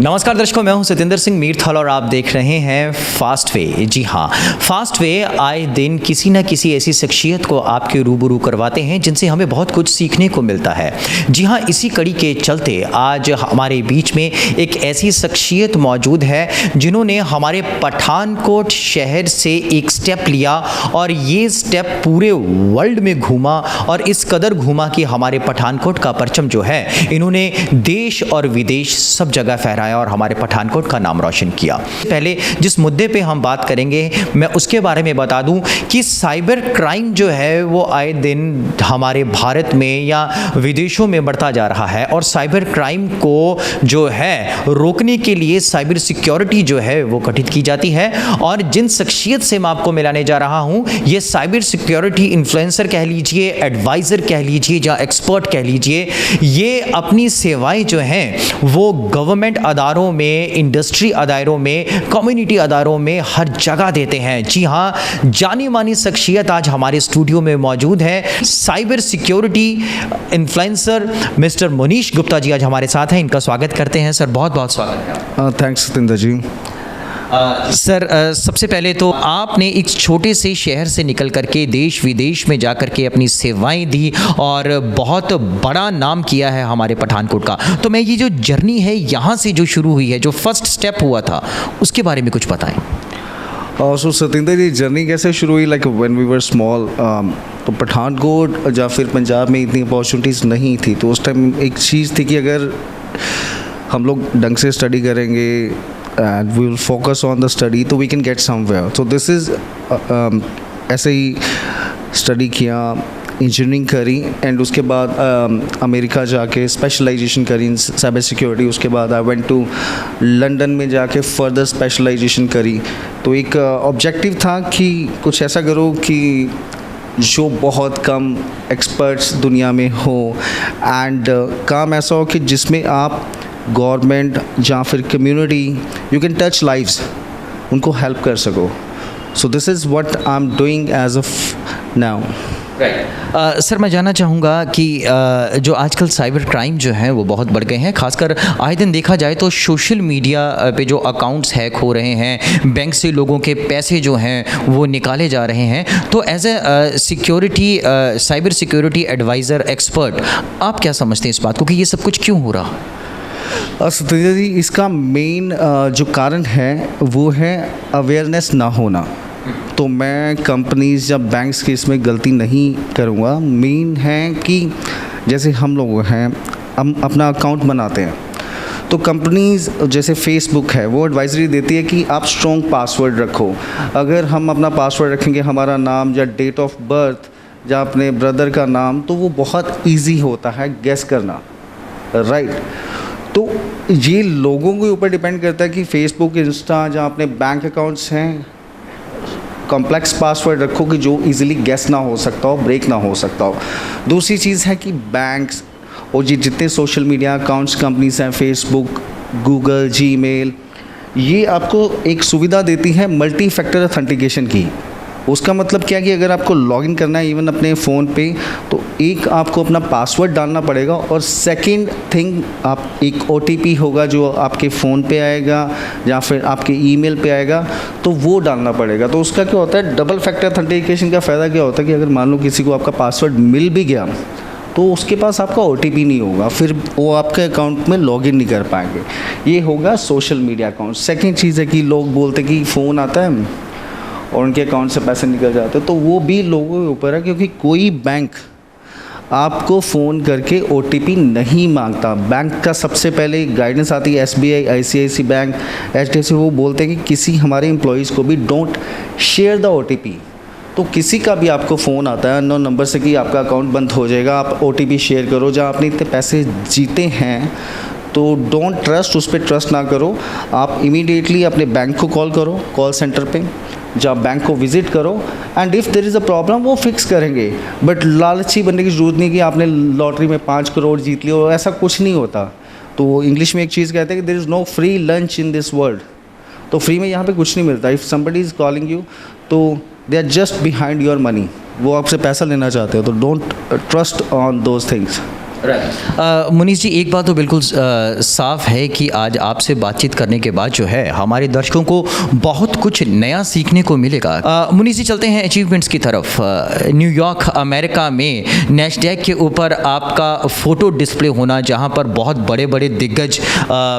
नमस्कार दर्शकों, मैं हूं सतेंद्र सिंह मीरथल और आप देख रहे हैं फास्ट वे। जी हाँ, फास्ट वे आए दिन किसी न किसी ऐसी शख्सियत को आपके रूबरू करवाते हैं जिनसे हमें बहुत कुछ सीखने को मिलता है। जी हाँ, इसी कड़ी के चलते आज हमारे बीच में एक ऐसी शख्सियत मौजूद है जिन्होंने हमारे पठानकोट शहर से एक स्टेप लिया और ये स्टेप पूरे वर्ल्ड में घूमा और इस कदर घूमा कि हमारे पठानकोट का परचम जो है इन्होंने देश और विदेश सब जगह फहराया और हमारे पठानकोट का नाम रोशन किया। पहले जिस मुद्दे पे हम बात करेंगे मैं उसके बारे में बता दूं कि साइबर क्राइम जो है वो आए दिन हमारे भारत में या विदेशों में बढ़ता जा रहा है और साइबर क्राइम को जो है रोकने के लिए साइबर सिक्योरिटी जो है वो गठित की जाती है। और जिन शख्सियत से मैं आपको मिलाने जा रहा हूं ये साइबर सिक्योरिटी इन्फ्लुएंसर कह लीजिए, एडवाइज़र कह लीजिए या एक्सपर्ट कह लीजिए, ये अपनी सेवाएं जो हैं वो गवर्नमेंट अदारों में, इंडस्ट्री अदारों में, कम्युनिटी अदारों में हर जगह देते हैं। जी हाँ, जानी मानी शख्सियत आज हमारे स्टूडियो में मौजूद है। Cyber security influencer mister Manish Gupta ji आज हमारे साथ हैं। इनका स्वागत करते हैं। सर बहुत बहुत स्वागत है। थैंक्स सतेंद्र जी। सर सबसे पहले तो आपने एक छोटे से शहर से निकल करके देश विदेश में जा करके अपनी सेवाएं दी और बहुत बड़ा नाम किया है हमारे पठानकोट का। तो मैं ये जो जर्नी है यहाँ से जो शुरू हुई है, जो फर्स्ट स्टेप हुआ था, उसके बारे में कुछ बताएं। सो सतेंद्र जी, जर्नी कैसे शुरू हुई? Like when we were small, तो पठानकोट या फिर पंजाब में इतनी अपॉर्चुनिटीज़ नहीं थी। तो उस टाइम एक चीज़ थी कि अगर हम लोग ढंग से स्टडी करेंगे and we will focus on the study तो we can get somewhere. So this is ऐसे ही स्टडी किया, इंजीनियरिंग करी एंड उसके बाद अमेरिका जाके स्पेशलाइजेशन करी इन साइबर सिक्योरिटी। उसके बाद आई वेंट टू लंदन में जाके फर्दर स्पेशलाइजेशन करी। तो एक ऑब्जेक्टिव था कि कुछ ऐसा करो कि जो बहुत कम एक्सपर्ट्स दुनिया में हो एंड काम ऐसा हो कि जिसमें आप गवर्नमेंट या फिर community you can touch lives, उनको हेल्प कर सको। So this is what I am doing as of now. Sir मैं जानना चाहूँगा कि जो आजकल साइबर क्राइम जो हैं वो बहुत बढ़ गए हैं। खासकर आए दिन देखा जाए तो सोशल मीडिया पे जो अकाउंट्स हैक हो रहे हैं, बैंक से लोगों के पैसे जो हैं वो निकाले जा रहे हैं। तो as a security cyber security adviser expert आप क्या समझते हैं इस बात को कि ये सब कुछ क्यों हो रहा? सतेंद्र जी, इसका मेन जो कारण है वो है अवेयरनेस ना होना। तो मैं कंपनीज़ या बैंक्स की इसमें गलती नहीं करूँगा। मेन है कि जैसे हम लोग हैं, हम अपना अकाउंट बनाते हैं तो कंपनीज़ जैसे फेसबुक है वो एडवाइजरी देती है कि आप स्ट्रॉन्ग पासवर्ड रखो। अगर हम अपना पासवर्ड रखेंगे, हमारा नाम या डेट ऑफ बर्थ या अपने ब्रदर का नाम, तो वो बहुत ईजी होता है गेस करना, राइट। तो ये लोगों के ऊपर डिपेंड करता है कि फेसबुक, इंस्टा, जहाँ अपने बैंक अकाउंट्स हैं, कॉम्प्लेक्स पासवर्ड रखो कि जो इजीली गेस ना हो सकता हो, ब्रेक ना हो सकता हो। दूसरी चीज़ है कि बैंक्स और ये जितने सोशल मीडिया अकाउंट्स कंपनीज हैं, फेसबुक, गूगल, जीमेल, ये आपको एक सुविधा देती है मल्टी फैक्टर ऑथेंटिकेशन की। उसका मतलब क्या है कि अगर आपको लॉगिन करना है इवन अपने फ़ोन पे, तो एक आपको अपना पासवर्ड डालना पड़ेगा और सेकंड थिंग आप एक OTP होगा जो आपके फ़ोन पे आएगा या फिर आपके ईमेल पे आएगा, तो वो डालना पड़ेगा। तो उसका क्या होता है, डबल फैक्टर ऑथेंटिकेशन का फ़ायदा क्या होता है कि अगर मान लो किसी को आपका पासवर्ड मिल भी गया तो उसके पास आपका OTP नहीं होगा, फिर वो आपके अकाउंट में लॉगिन नहीं कर पाएंगे। ये होगा सोशल मीडिया अकाउंट। सेकेंड चीज़ है कि लोग बोलते कि फ़ोन आता है और उनके अकाउंट से पैसे निकल जाते हैं, तो वो भी लोगों के ऊपर है, क्योंकि कोई बैंक आपको फ़ोन करके OTP नहीं मांगता। बैंक का सबसे पहले गाइडेंस आती है SBI, ICICI बैंक, HDFC, वो बोलते हैं कि किसी हमारे एम्प्लॉयज़ को भी डोंट शेयर द OTP। तो किसी का भी आपको फ़ोन आता है अननोन नंबर से कि आपका अकाउंट बंद हो जाएगा, आप OTP शेयर करो, जहाँ आपने इतने पैसे जीते हैं, तो डोंट ट्रस्ट, उस पर ट्रस्ट ना करो। आप इमीडिएटली अपने बैंक को कॉल करो, कॉल सेंटर पे, जब बैंक को विज़िट करो and if there is a problem वो फिक्स करेंगे। बट लालची बनने की ज़रूरत नहीं कि आपने लॉटरी में 5 करोड़ जीत लिया, और ऐसा कुछ नहीं होता। तो इंग्लिश में एक चीज़ कहते हैं कि there is no free lunch in this world. तो फ्री में यहाँ पे कुछ नहीं मिलता। If somebody is calling you तो they are just behind your money, वो आपसे पैसा लेना चाहते हो, तो don't trust on those things. Munish ji, एक बात तो बिल्कुल साफ है कि आज आपसे बातचीत करने के बाद जो है हमारे दर्शकों को बहुत कुछ नया सीखने को मिलेगा। मुनीष जी, चलते हैं अचीवमेंट्स की तरफ। न्यूयॉर्क अमेरिका में नैस्डैक के ऊपर आपका फ़ोटो डिस्प्ले होना, जहां पर बहुत बड़े बड़े दिग्गज,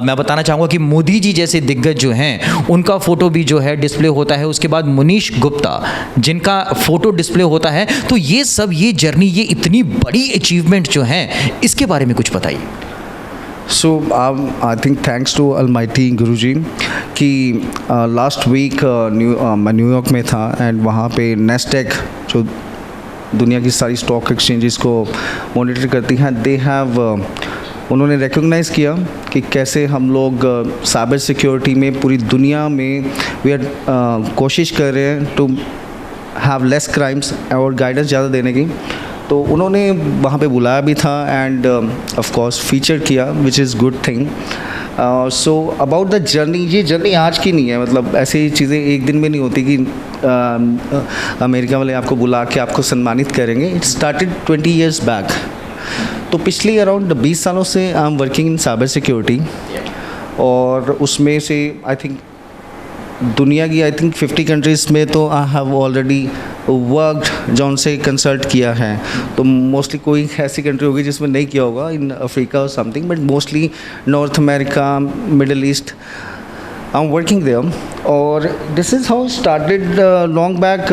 मैं बताना चाहूँगा कि मोदी जी जैसे दिग्गज जो हैं उनका फ़ोटो भी जो है डिस्प्ले होता है। उसके बाद मुनीष गुप्ता जिनका फ़ोटो डिस्प्ले होता है। तो ये सब, ये जर्नी, ये इतनी बड़ी अचीवमेंट जो हैं, इसके बारे में कुछ बताइए। So I think thanks to almighty Guruji कि लास्ट वीक मैं न्यूयॉर्क में था एंड वहाँ पे नैस्डैक जो दुनिया की सारी स्टॉक एक्सचेंजेस को मॉनिटर करती हैं, दे हैव उन्होंने रिकॉग्नाइज़ किया कि कैसे हम लोग साइबर सिक्योरिटी में पूरी दुनिया में वी आर कोशिश कर रहे हैं टू हैव लेस क्राइम्स और गाइडेंस ज़्यादा देने की। तो उन्होंने वहाँ पे बुलाया भी था एंड ऑफ कोर्स फीचर किया, which is good thing. So about the journey, ये जर्नी आज की नहीं है, मतलब ऐसी चीज़ें एक दिन में नहीं होती कि अमेरिका वाले आपको बुला के आपको सम्मानित करेंगे। It started 20 years back. तो पिछले अराउंड 20 सालों से आई am working in cyber security और उसमें से आई थिंक दुनिया की 50 कंट्रीज़ में तो आई हैव ऑलरेडी वर्कड, जो उनसे कंसल्ट किया है। तो मोस्टली कोई ऐसी कंट्री होगी जिसमें नहीं किया होगा, इन अफ्रीका और something, but mostly North America, Middle East, I am working there. और this is how started long back,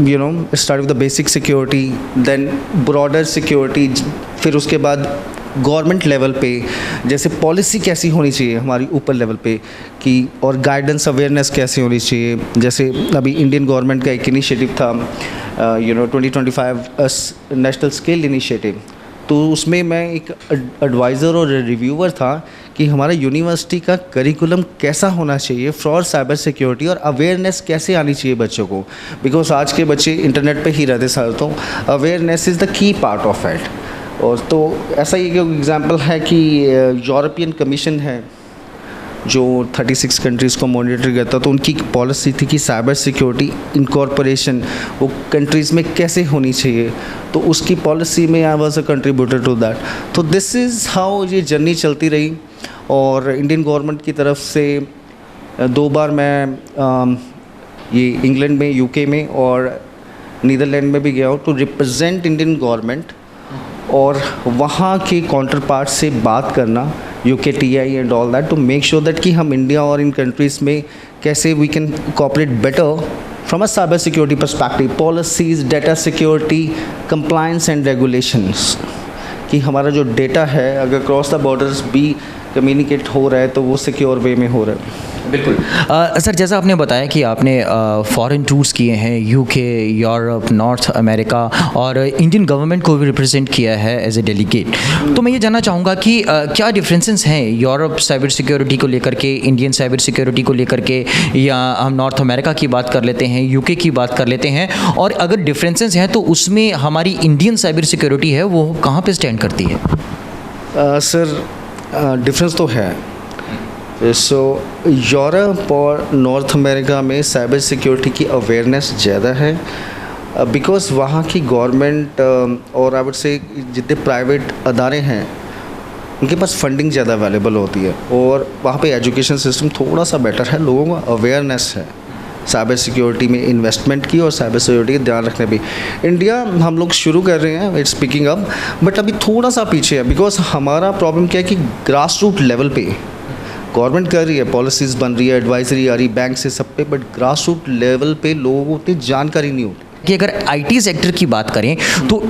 you know, start with the basic security, then broader security, फिर उसके बाद गवर्नमेंट लेवल पे जैसे policy कैसी होनी चाहिए हमारी ऊपर लेवल पे कि, और गाइडेंस अवेयरनेस कैसी होनी चाहिए। जैसे अभी इंडियन गवर्नमेंट का एक इनिशिएटिव था, you know, 2025 national skill initiative. तो उसमें मैं एक एडवाइज़र और रिव्यूअर था कि हमारा यूनिवर्सिटी का करिकुलम कैसा होना चाहिए फॉर साइबर सिक्योरिटी और अवेयरनेस कैसे आनी चाहिए बच्चों को, बिकॉज आज के बच्चे इंटरनेट पे ही रहते सारे, तो awareness is the key part of it. और तो ऐसा ही एक एग्ज़ाम्पल है कि यूरोपियन कमीशन है जो 36 कंट्रीज़ को मॉनिटर करता, तो उनकी पॉलिसी थी कि साइबर सिक्योरिटी इनकॉर्पोरेशन वो कंट्रीज़ में कैसे होनी चाहिए, तो उसकी पॉलिसी में I was a contributor to that. तो दिस इज़ हाउ ये जर्नी चलती रही। और इंडियन गवर्नमेंट की तरफ से 2 बार मैं ये इंग्लैंड में, यूके में और नीदरलैंड में भी गया हूँ टू रिप्रेजेंट इंडियन गवर्नमेंट और वहाँ के काउंटर पार्ट से बात करना, UKTI and all that, to make sure that कि हम इंडिया और इन कंट्रीज़ में कैसे we can cooperate better from a cyber security perspective, policies, data security, compliance and regulations, कि हमारा जो डेटा है अगर क्रॉस द बॉर्डर्स भी कम्युनिकेट हो रहा है तो वो सिक्योर वे में हो रहा है। बिल्कुल। सर, जैसा आपने बताया कि आपने फॉरेन टूर्स किए हैं, यूके, यूरोप, नॉर्थ अमेरिका, और इंडियन गवर्नमेंट को भी रिप्रेजेंट किया है एज ए डेलीगेट। तो मैं ये जानना चाहूँगा कि क्या डिफरेंसेस हैं यूरोप साइबर सिक्योरिटी को लेकर के, इंडियन साइबर सिक्योरिटी को लेकर के, या हम नॉर्थ अमेरिका की बात कर लेते हैं, यूके की बात कर लेते हैं, और अगर डिफरेंसेस हैं तो उसमें हमारी इंडियन साइबर सिक्योरिटी है वो कहाँ पर स्टैंड करती है? सर, डिफरेंस तो है। सो यूरोप और नॉर्थ अमेरिका में साइबर सिक्योरिटी की अवेयरनेस ज़्यादा है बिकॉज़ वहाँ की गवर्नमेंट और आई वुड से जितने प्राइवेट अदारे हैं उनके पास फंडिंग ज़्यादा अवेलेबल होती है और वहाँ पे एजुकेशन सिस्टम थोड़ा सा बेटर है, लोगों को अवेयरनेस है साइबर सिक्योरिटी में इन्वेस्टमेंट की और साइबर सिक्योरिटी का ध्यान रखने भी। इंडिया हम लोग शुरू कर रहे हैं, इट्स पिकिंग अप, बट अभी थोड़ा सा पीछे है बिकॉज हमारा प्रॉब्लम क्या है कि ग्रास रूट लेवल पे गवर्नमेंट कर रही है, पॉलिसीज़ बन रही है, एडवाइजरी आ रही बैंक से सब पे, बट ग्रास रूट लेवल पे लोगों को उतनी जानकारी नहीं होती। कि अगर आईटी सेक्टर की बात करें तो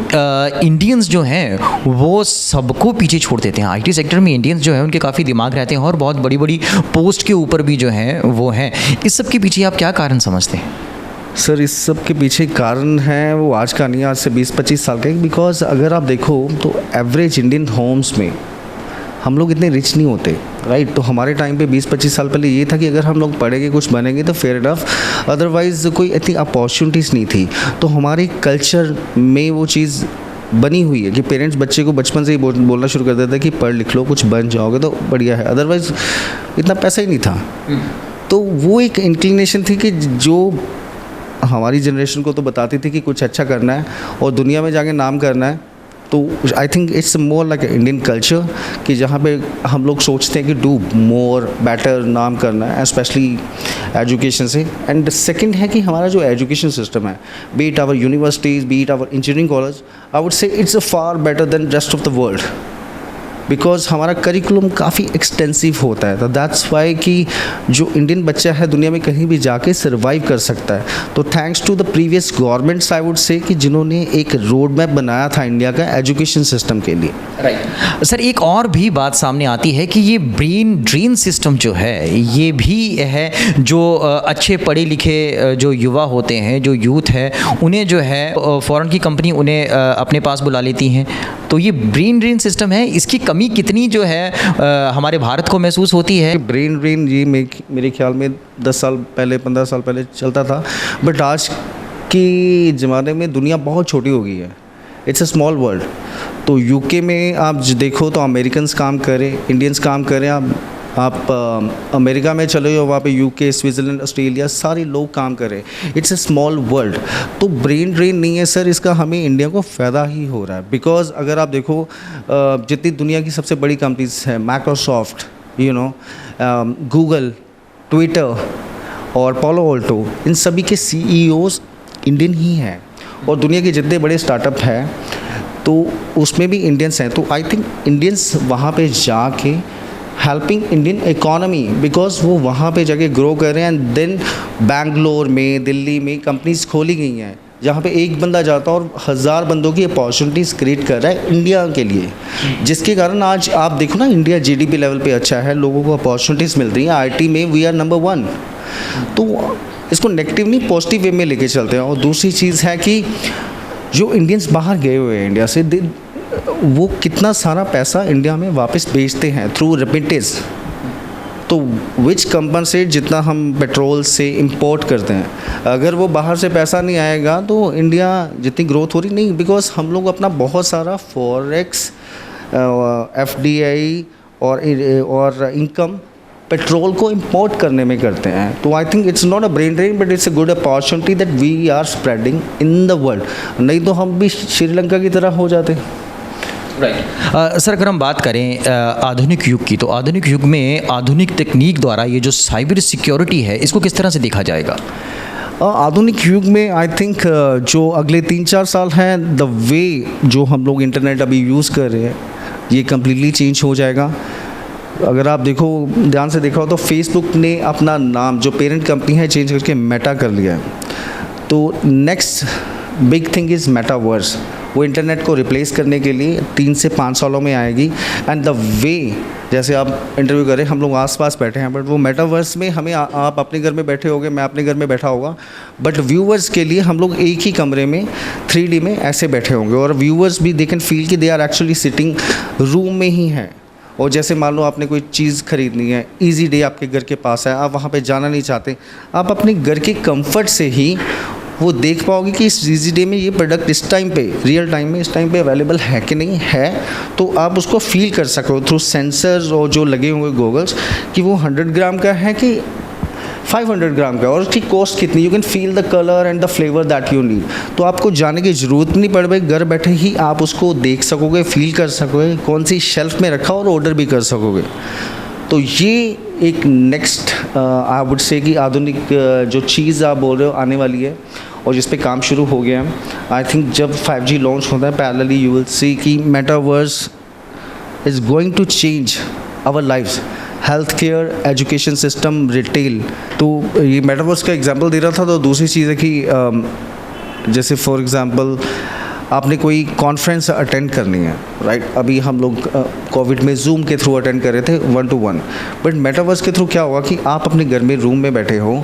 इंडियंस जो हैं वो सबको पीछे छोड़ देते हैं। आईटी सेक्टर में इंडियंस जो हैं उनके काफ़ी दिमाग रहते हैं और बहुत बड़ी बड़ी पोस्ट के ऊपर भी जो हैं वो हैं। इस सब के पीछे आप क्या कारण समझते हैं? सर, इस सब के पीछे कारण है वो आज का नहीं, आज से 20-25 साल का, बिकॉज अगर आप देखो तो एवरेज इंडियन होम्स में हम लोग इतने रिच नहीं होते, राइट। तो हमारे टाइम पे 20-25 साल पहले ये था कि अगर हम लोग पढ़ेंगे कुछ बनेंगे तो फेयर इनफ, अदरवाइज़ कोई इतनी अपॉर्चुनिटीज़ नहीं थी। तो हमारे कल्चर में वो चीज़ बनी हुई है कि पेरेंट्स बच्चे को बचपन से ही बोलना शुरू कर देते हैं कि पढ़ लिख लो, कुछ बन जाओगे तो बढ़िया है, अदरवाइज़ इतना पैसा ही नहीं था। तो वो एक इंक्लिनेशन थी कि जो हमारी जनरेशन को तो बताती थी कि कुछ अच्छा करना है और दुनिया में जाके नाम करना है, तो I think it's more like Indian culture कि जहाँ पे हम लोग सोचते हैं कि डू मोर बेटर नाम करना है, स्पेशली एजुकेशन से। एंड सेकंड है कि हमारा जो एजुकेशन सिस्टम है, be it our universities, be it our engineering college, I would say it's a far better than rest of the world, because हमारा करिकुलम काफ़ी एक्सटेंसिव होता है। तो दैट्स वाई कि जो इंडियन बच्चा है दुनिया में कहीं भी जाके सर्वाइव कर सकता है। तो thanks to the previous governments I would say कि जिन्होंने एक रोड मैप बनाया था इंडिया का एजुकेशन सिस्टम के लिए। राइट सर, एक और भी बात सामने आती है कि ये ब्रेन ड्रेन सिस्टम जो है ये भी है, जो अच्छे पढ़े लिखे जो युवा होते हैं, जो यूथ है, उन्हें जो है फॉरेन की कंपनी उन्हें अपने पास बुला लेती हैं। तो ये ब्रेन ड्रेन सिस्टम है, इसकी कमी कितनी जो है हमारे भारत को महसूस होती है? ब्रेन ड्रेन ये मेरे ख्याल में 10 साल पहले 15 साल पहले चलता था, बट आज के ज़माने में दुनिया बहुत छोटी हो गई है। It's a small world. तो यूके में आप देखो तो अमेरिकन्स काम करें, इंडियंस काम करें, आप अमेरिका में चले जाओ, वहाँ पे यूके, स्विट्ज़रलैंड, ऑस्ट्रेलिया सारे लोग काम कर रहे हैं। It's a small world. तो ब्रेन ड्रेन नहीं है सर, इसका हमें इंडिया को फ़ायदा ही हो रहा है। बिकॉज अगर आप देखो जितनी दुनिया की सबसे बड़ी कंपनीज हैं, माइक्रोसॉफ्ट, गूगल, ट्विटर और पालो अल्टो, इन सभी के CEOs इंडियन ही हैं। और दुनिया के जितने बड़े स्टार्टअप हैं तो उसमें भी इंडियंस हैं। तो आई थिंक इंडियंस वहाँ पे जाके हेल्पिंग इंडियन इकोनॉमी, बिकॉज वो वहाँ पे जाके ग्रो कर रहे हैं। एंड देन बैंगलोर में, दिल्ली में कंपनीज खोली गई हैं जहाँ पे एक बंदा जाता है और 1000 बंदों की अपॉर्चुनिटीज़ क्रिएट कर रहा है इंडिया के लिए, जिसके कारण आज आप देखो ना इंडिया GDP लेवल पे अच्छा है, लोगों को अपॉर्चुनिटीज़ मिल रही हैं। IT में वी आर नंबर 1। तो इसको नेगेटिव नहीं पॉजिटिव वे में लेके चलते हैं। और दूसरी चीज़ है कि जो इंडियंस बाहर गए हुए हैं इंडिया से, वो कितना सारा पैसा इंडिया में वापस भेजते हैं थ्रू रेमिटेंस। तो विच कंपनसेट जितना हम पेट्रोल से इंपोर्ट करते हैं, अगर वो बाहर से पैसा नहीं आएगा तो इंडिया जितनी ग्रोथ हो रही नहीं, बिकॉज हम लोग अपना बहुत सारा फॉरेक्स, FDI और इनकम पेट्रोल को इंपोर्ट करने में करते हैं। तो I think it's not a brain drain, but it's a good opportunity that we are spreading in the world. नहीं तो हम भी श्रीलंका की तरह हो जाते। राइट सर, अगर हम बात करें आधुनिक युग की, तो आधुनिक युग में आधुनिक तकनीक द्वारा ये जो साइबर सिक्योरिटी है, इसको किस तरह से देखा जाएगा? आधुनिक युग में आई थिंक जो अगले 3-4 साल हैं, द वे जो हम लोग इंटरनेट अभी यूज़ कर रहे हैं ये कम्प्लीटली चेंज हो जाएगा। अगर आप देखो, ध्यान से देखा हो तो फेसबुक ने अपना नाम जो पेरेंट कंपनी है चेंज करके मेटा कर लिया है। तो next big thing is metaverse. वो इंटरनेट को रिप्लेस करने के लिए 3 से 5 सालों में आएगी। एंड द वे, जैसे आप इंटरव्यू करें, हम लोग आसपास बैठे हैं, बट वो मेटावर्स में हमें आप अपने घर में बैठे होगे, मैं अपने घर में बैठा होगा, बट व्यूअर्स के लिए हम लोग एक ही कमरे में 3D में ऐसे बैठे होंगे। और व्यूअर्स भी दे कैन फील कि they are actually sitting room में ही हैं। और जैसे मान लो आपने कोई चीज़ ख़रीदनी है, ईजी डे आपके घर के पास है, आप वहाँ पे जाना नहीं चाहते, आप अपने घर के कंफर्ट से ही वो देख पाओगे कि इस ईजी डे में ये प्रोडक्ट इस टाइम पे, रियल टाइम में इस टाइम पे अवेलेबल है कि नहीं है। तो आप उसको फील कर सको थ्रू सेंसर्स और जो लगे हुए गॉगल्स कि वो 100 ग्राम का है कि 500 ग्राम का, और उसकी कॉस्ट कितनी। You can feel the colour and the flavour that you need. तो आपको जाने की ज़रूरत नहीं पड़ भाई, घर बैठे ही आप उसको देख सकोगे, फील कर सकोगे, कौन सी शेल्फ में रखा और ऑर्डर भी कर सकोगे। तो ये एक नेक्स्ट आई वुड से कि आधुनिक जो चीज़ आप बोल रहे हो आने वाली है और जिस पे काम शुरू हो गया है। आई थिंक जब 5G लॉन्च होता है, पैरेलली यू विल सी कि metaverse is going to change our lifes, health care, education system, retail. तो ये मेटावर्स का एग्जांपल दे रहा था। तो दूसरी चीज़ है कि जैसे फॉर एग्जांपल आपने कोई कॉन्फ्रेंस अटेंड करनी है, राइट। अभी हम लोग कोविड में जूम के थ्रू अटेंड कर रहे थे 1 to 1, बट मेटावर्स के थ्रू क्या होगा कि आप अपने घर में रूम में बैठे हो,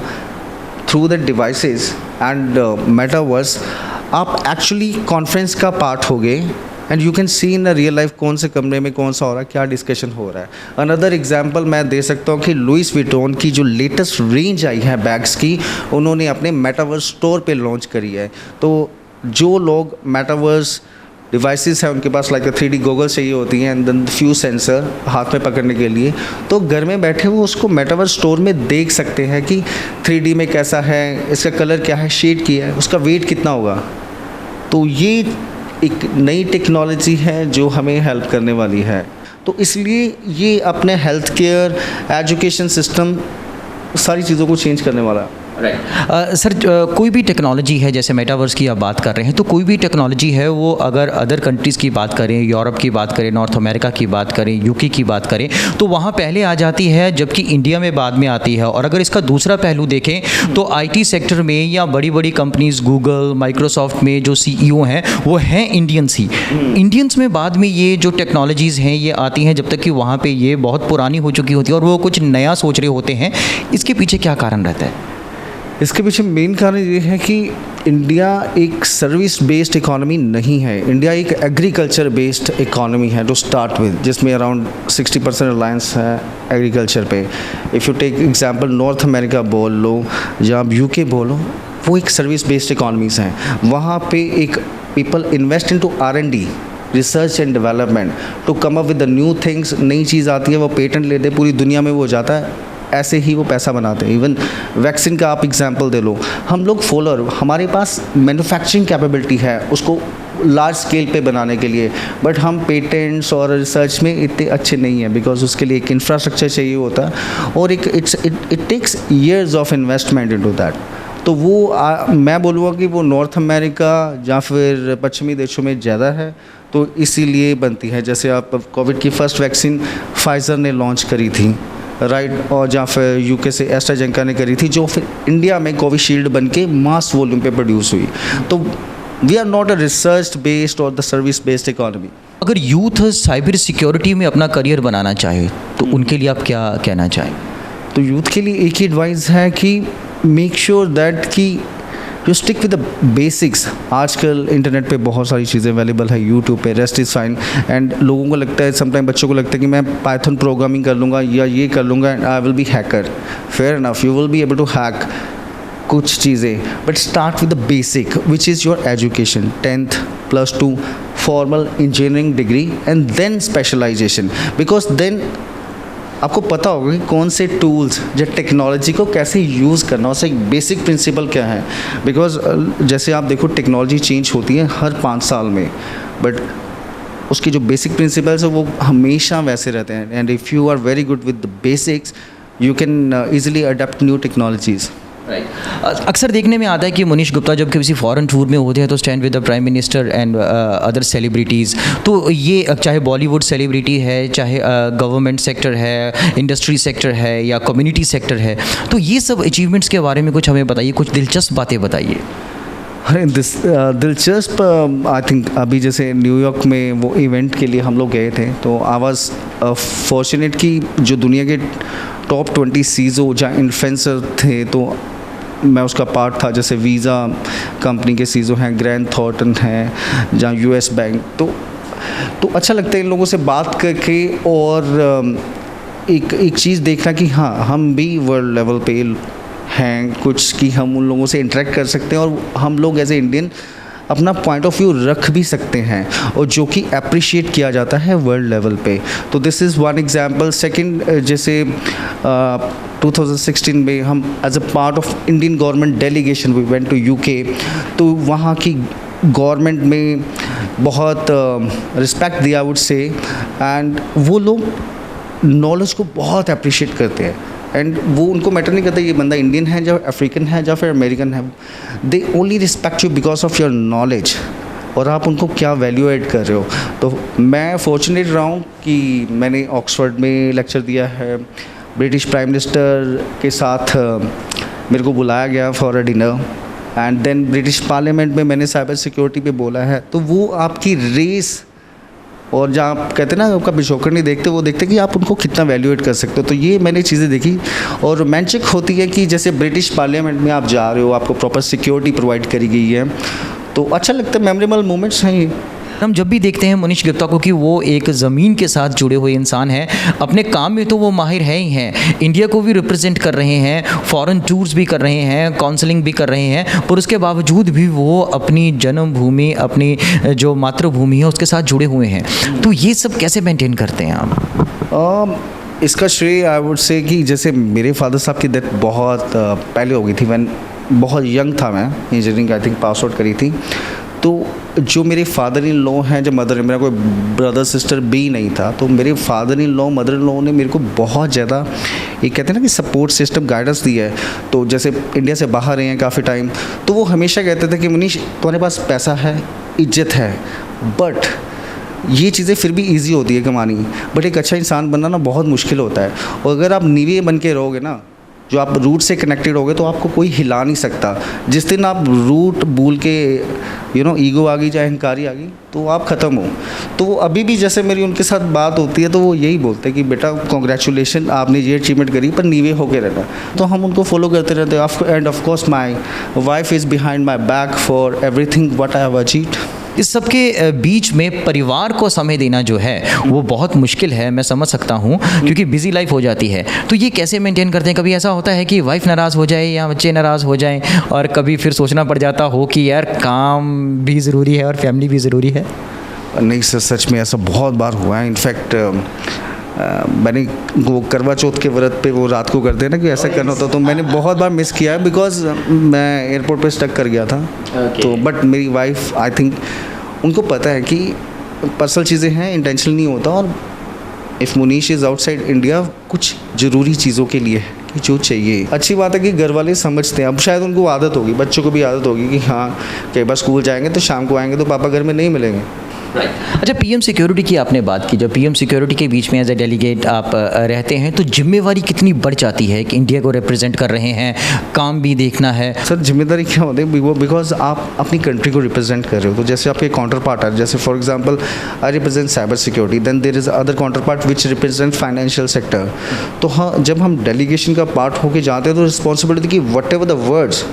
through the devices and metaverse आप एक्चुअली कॉन्फ्रेंस का पार्ट हो गए and you can see in real life कौन से कमरे में कौन सा हो रहा है, क्या डिस्कशन हो रहा है। अनदर एग्जांपल मैं दे सकता हूँ कि लुइस विटॉन की जो लेटेस्ट रेंज आई है बैग्स की, उन्होंने अपने मेटावर्स स्टोर पे लॉन्च करी है। तो जो लोग मेटावर्स डिवाइसेस हैं उनके पास लाइक 3D गॉगल्स चाहिए होती हैं एंड देन फ्यू सेंसर हाथ में पकड़ने के लिए, तो घर में बैठे वो उसको मेटावर्स स्टोर में देख सकते हैं कि 3D में कैसा है, इसका कलर क्या है, शेड क्या है, उसका वेट कितना होगा। तो ये एक नई टेक्नोलॉजी है जो हमें हेल्प करने वाली है। तो इसलिए ये अपने हेल्थ केयर, एजुकेशन सिस्टम, सारी चीज़ों को चेंज करने वाला है। सर कोई भी टेक्नोलॉजी है, जैसे मेटावर्स की आप बात कर रहे हैं, तो कोई भी टेक्नोलॉजी है वो अगर अदर कंट्रीज़ की बात करें, यूरोप की बात करें, नॉर्थ अमेरिका की बात करें, यूके की बात करें, तो वहाँ पहले आ जाती है, जबकि इंडिया में बाद में आती है। और अगर इसका दूसरा पहलू देखें तो आईटी सेक्टर में या बड़ी बड़ी कंपनीज गूगल, माइक्रोसॉफ्ट में जो सीईओ हैं वो हैं इंडियंस ही। इंडियंस में बाद में ये जो टेक्नोलॉजीज़ हैं ये आती हैं, जब तक कि वहाँ पर ये बहुत पुरानी हो चुकी होती है और वो कुछ नया सोच रहे होते हैं। इसके पीछे क्या कारण रहता है? इसके पीछे मेन कारण ये है कि इंडिया एक सर्विस बेस्ड इकोनॉमी नहीं है। इंडिया एक एग्रीकल्चर बेस्ड इकोनॉमी है टू स्टार्ट विद, जिसमें अराउंड 60% रिलायंस है एग्रीकल्चर पे। If you take example North America बोल लो या आप यूके बोलो, वो एक सर्विस बेस्ड इकोनॉमीज़ हैं। वहाँ पे एक people invest into R&D, research and development, to come up with the new things. नई चीज़ आती है, वो पेटेंट लेते, पूरी दुनिया में वो जाता है, ऐसे ही वो पैसा बनाते हैं। इवन वैक्सीन का आप एग्जांपल दे लो, हम लोग फॉलोअर, हमारे पास मैन्युफैक्चरिंग कैपेबिलिटी है उसको लार्ज स्केल पे बनाने के लिए, बट हम पेटेंट्स और रिसर्च में इतने अच्छे नहीं हैं, बिकॉज उसके लिए एक इंफ्रास्ट्रक्चर चाहिए होता है और एक it takes years of investment into that. तो वो मैं बोलूँगा कि वो नॉर्थ अमेरिका या फिर पश्चिमी देशों में ज़्यादा है, तो इसीलिए बनती है। जैसे आप कोविड की फर्स्ट वैक्सीन फाइज़र ने लॉन्च करी थी, राइट, और या फिर यूके से एस्ट्राजेनेका ने करी थी, जो फिर इंडिया में कोविशील्ड बन के मास वॉल्यूम पे प्रोड्यूस हुई। तो we are not a research based और द सर्विस बेस्ड इकोनॉमी। अगर यूथ साइबर सिक्योरिटी में अपना करियर बनाना चाहे तो उनके लिए आप क्या कहना चाहें? तो यूथ के लिए एक ही एडवाइस है कि मेक श्योर दैट कि you stick with the basics. आजकल इंटरनेट पे बहुत सारी चीज़ें अवेलेबल है, यूट्यूब पे, रेस्ट इज़ फाइन। एंड लोगों को लगता है, समटाइम बच्चों को लगता है कि मैं पाइथन प्रोग्रामिंग कर लूँगा या ये कर लूँगा and I will be hacker. Fair enough, you will be able to hack कुछ चीज़ें, but start with the basic which is your education, 10th +2 formal engineering degree and then specialization. Because then आपको पता होगा कि कौन से tools या technology को कैसे यूज़ करना, उससे एक बेसिक प्रिंसिपल क्या है। बिकॉज जैसे आप देखो टेक्नोलॉजी चेंज होती है हर 5 साल में, बट उसकी जो बेसिक प्रिंसिपल्स है वो हमेशा वैसे रहते हैं। And if you are very good with the basics, you can easily adapt new technologies. अक्सर देखने में आता है कि मनीष गुप्ता जब किसी फॉरेन टूर में होते हैं तो stand with the prime minister and other celebrities. तो ये चाहे बॉलीवुड सेलिब्रिटी है, चाहे गवर्नमेंट सेक्टर है, इंडस्ट्री सेक्टर है या कम्युनिटी सेक्टर है, तो ये सब अचीवमेंट्स के बारे में कुछ हमें बताइए, कुछ दिलचस्प बातें बताइए। अरे दिलचस्प, आई थिंक अभी जैसे न्यूयॉर्क में वो इवेंट के लिए हम लोग गए थे, तो आई वाज फॉर्चुनेट कि जो दुनिया के टॉप 20 सीज़ो जहाँ इन्फ्लुएंसर थे तो मैं उसका पार्ट था। जैसे वीज़ा कंपनी के सीज़ो हैं, ग्रैंड थॉर्टन हैं, जहाँ US बैंक। तो अच्छा लगता है इन लोगों से बात करके और एक चीज़ देखना कि हाँ हम भी वर्ल्ड लेवल पे हैं कुछ, कि हम उन लोगों से इंटरेक्ट कर सकते हैं और हम लोग एज ए इंडियन अपना पॉइंट ऑफ व्यू रख भी सकते हैं, और जो कि अप्रिशिएट किया जाता है वर्ल्ड लेवल पे। तो this is one example. Second, जैसे 2016 में हम as a part of Indian government delegation we went to UK। तो वहाँ की गवर्नमेंट में बहुत रिस्पेक्ट दिया वुड से, एंड वो लोग नॉलेज को बहुत अप्रिशिएट करते हैं। एंड वो उनको मैटर नहीं करता ये बंदा इंडियन है या अफ्रीकन है या फिर अमेरिकन है, they only respect you because of your knowledge और आप उनको क्या वैल्यू ऐड कर रहे हो। तो मैं फॉर्चुनेट रहा हूँ कि मैंने ऑक्सफोर्ड में लेक्चर दिया है, ब्रिटिश प्राइम मिनिस्टर के साथ मेरे को बुलाया गया for a dinner, and then British parliament में मैंने साइबर सिक्योरिटी पे बोला है। तो वो आपकी रेस और जहाँ आप कहते हैं ना आपका पिछोकड़ नहीं देखते, वो देखते कि आप उनको कितना वैल्यूएट कर सकते हो। तो ये मैंने चीज़ें देखी और रोमांचक होती है कि जैसे ब्रिटिश पार्लियामेंट में आप जा रहे हो, आपको प्रॉपर सिक्योरिटी प्रोवाइड करी गई है, तो अच्छा लगता है, मेमोरेबल मोमेंट्स हैं ये। हम जब भी देखते हैं मनीष गुप्ता को कि वो एक ज़मीन के साथ जुड़े हुए इंसान हैं, अपने काम में तो वो माहिर हैं ही हैं, इंडिया को भी रिप्रेजेंट कर रहे हैं, फॉरेन टूर्स भी कर रहे हैं, काउंसलिंग भी कर रहे हैं, पर उसके बावजूद भी वो अपनी जन्मभूमि, अपनी जो मातृभूमि है उसके साथ जुड़े हुए हैं। तो ये सब कैसे मेंटेन करते हैं आप? इसका श्रेय आई वुड से कि जैसे मेरे फादर साहब की डेथ बहुत पहले हो गई थी, मैं बहुत यंग था, मैं engineering I think pass out करी थी। तो जो मेरे फादर इन लॉ हैं, जब मदर, मेरा कोई ब्रदर सिस्टर भी नहीं था, तो मेरे father in law, mother in law ने मेरे को बहुत ज़्यादा, ये कहते हैं ना कि सपोर्ट सिस्टम, गाइडेंस दिया है। तो जैसे इंडिया से बाहर रहे हैं काफ़ी टाइम, तो वो हमेशा कहते थे कि मनीष तुम्हारे पास पैसा है, इज्जत है, बट ये चीज़ें फिर भी इजी होती है कमानी, बट एक अच्छा इंसान बनना ना बहुत मुश्किल होता है। और अगर आप नीवे बन के रहोगे ना, जो आप रूट से कनेक्टेड होगे, तो आपको कोई हिला नहीं सकता। जिस दिन आप रूट भूल के ईगो आ गई, चाहे अहंकारी आ गई, तो आप ख़त्म हो। तो वो अभी भी जैसे मेरी उनके साथ बात होती है, तो वो यही बोलते हैं कि बेटा कॉन्ग्रेचुलेशन, आपने ये अचीवमेंट करी, पर नीवे होके रहना। तो हम उनको फॉलो करते रहते हैं। End of course my wife is behind my back for everything what I have achieved. इस सब के बीच में परिवार को समय देना जो है वो बहुत मुश्किल है, मैं समझ सकता हूँ, क्योंकि बिजी लाइफ हो जाती है। तो ये कैसे मेंटेन करते हैं? कभी ऐसा होता है कि वाइफ नाराज़ हो जाए या बच्चे नाराज़ हो जाएं, और कभी फिर सोचना पड़ जाता हो कि यार काम भी ज़रूरी है और फैमिली भी ज़रूरी है? नहीं सर, सच में ऐसा बहुत बार हुआ है। इनफैक्ट मैंने वो करवा चौथ के व्रत पे वो रात को करते हैं ना कि ऐसा करना होता, तो मैंने बहुत बार मिस किया है, बिकॉज मैं एयरपोर्ट पे स्टक कर गया था। तो बट मेरी वाइफ, आई थिंक उनको पता है कि पर्सनल चीज़ें हैं, इंटेंशनल नहीं होता। और if Munish is outside India, कुछ ज़रूरी चीज़ों के लिए कि जो चाहिए। अच्छी बात है कि घर वाले समझते हैं। अब शायद उनको आदत होगी, बच्चों को भी आदत होगी कि हाँ, कई बार स्कूल जाएंगे तो शाम को आएंगे तो पापा घर में नहीं मिलेंगे। अच्छा, पीएम सिक्योरिटी की आपने बात की। जब पीएम सिक्योरिटी के बीच में एज ए डेलीगेट आप रहते हैं, तो जिम्मेवारी कितनी बढ़ जाती है कि इंडिया को रिप्रेजेंट कर रहे हैं, काम भी देखना है? सर जिम्मेदारी क्या होती है, बिकॉज आप अपनी कंट्री को रिप्रेजेंट कर रहे हो। तो जैसे आपके काउंटर पार्ट है, जैसे for example I represent cyber security, then there is other counter part which represent financial sector. तो हाँ, जब हम डेलीगेशन का पार्ट होके जाते हैं, तो रिस्पॉन्सिबिलिटी की वट एवर द वर्ड्स,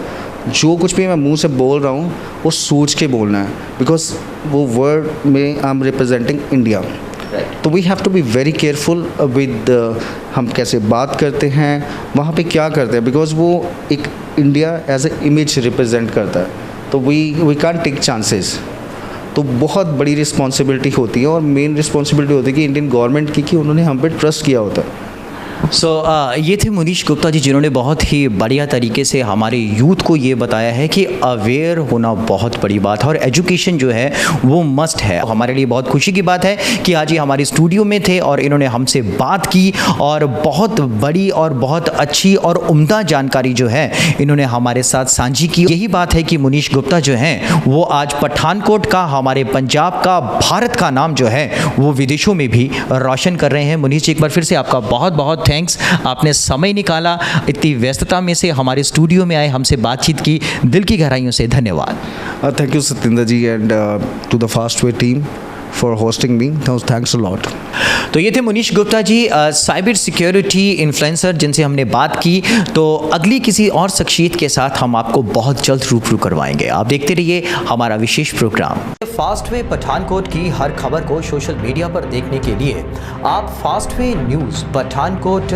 जो कुछ भी मैं मुंह से बोल रहा हूँ वो सोच के बोलना है, बिकॉज वो वर्ड में आई एम रिप्रेजेंटिंग इंडिया। तो we have to be very careful with हम कैसे बात करते हैं, वहाँ पे क्या करते हैं, बिकॉज वो एक India as a image represent करता है। तो वी कांट टेक चांसेस। तो बहुत बड़ी रिस्पॉन्सिबिलिटी होती है, और मेन रिस्पॉन्सिबिलिटी होती है कि इंडियन गवर्नमेंट की, कि उन्होंने हम पे ट्रस्ट किया होता है। ये थे मुनीश गुप्ता जी, जिन्होंने बहुत ही बढ़िया तरीके से हमारे यूथ को ये बताया है कि अवेयर होना बहुत बड़ी बात है, और एजुकेशन जो है वो मस्ट है। हमारे लिए बहुत खुशी की बात है कि आज ये हमारे स्टूडियो में थे और इन्होंने हमसे बात की, और बहुत बड़ी और बहुत अच्छी और उम्दा जानकारी जो है इन्होंने हमारे साथ साझी की। यही बात है कि मुनीश गुप्ता जो हैं वो आज पठानकोट का, हमारे पंजाब का, भारत का नाम जो है वो विदेशों में भी रोशन कर रहे हैं। मुनीश जी, एक बार फिर से आपका बहुत बहुत थैंक्स, आपने समय निकाला, इतनी व्यस्तता में से हमारे स्टूडियो में आए, हमसे बातचीत की, दिल की गहराइयों से धन्यवाद। Thank you Satyendra ji, and to the Fastway team for hosting me, thanks a lot. तो ये थे Munish Gupta ji, cyber security influencer, जिनसे हमने बात की। तो अगली किसी और शख्सियत के साथ हम आपको बहुत जल्द रूबरू करवाएंगे। आप देखते रहिए हमारा विशेष प्रोग्राम। फास्टवे पठानकोट की हर खबर को सोशल मीडिया पर देखने के लिए आप Fastway news Pathankot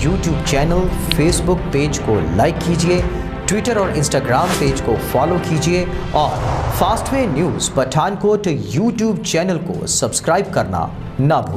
YouTube channel, Facebook page को लाइक कीजिए, ट्विटर और इंस्टाग्राम पेज को फॉलो कीजिए, और Fastway news Pathankot YouTube channel को सब्सक्राइब करना ना भूलिए।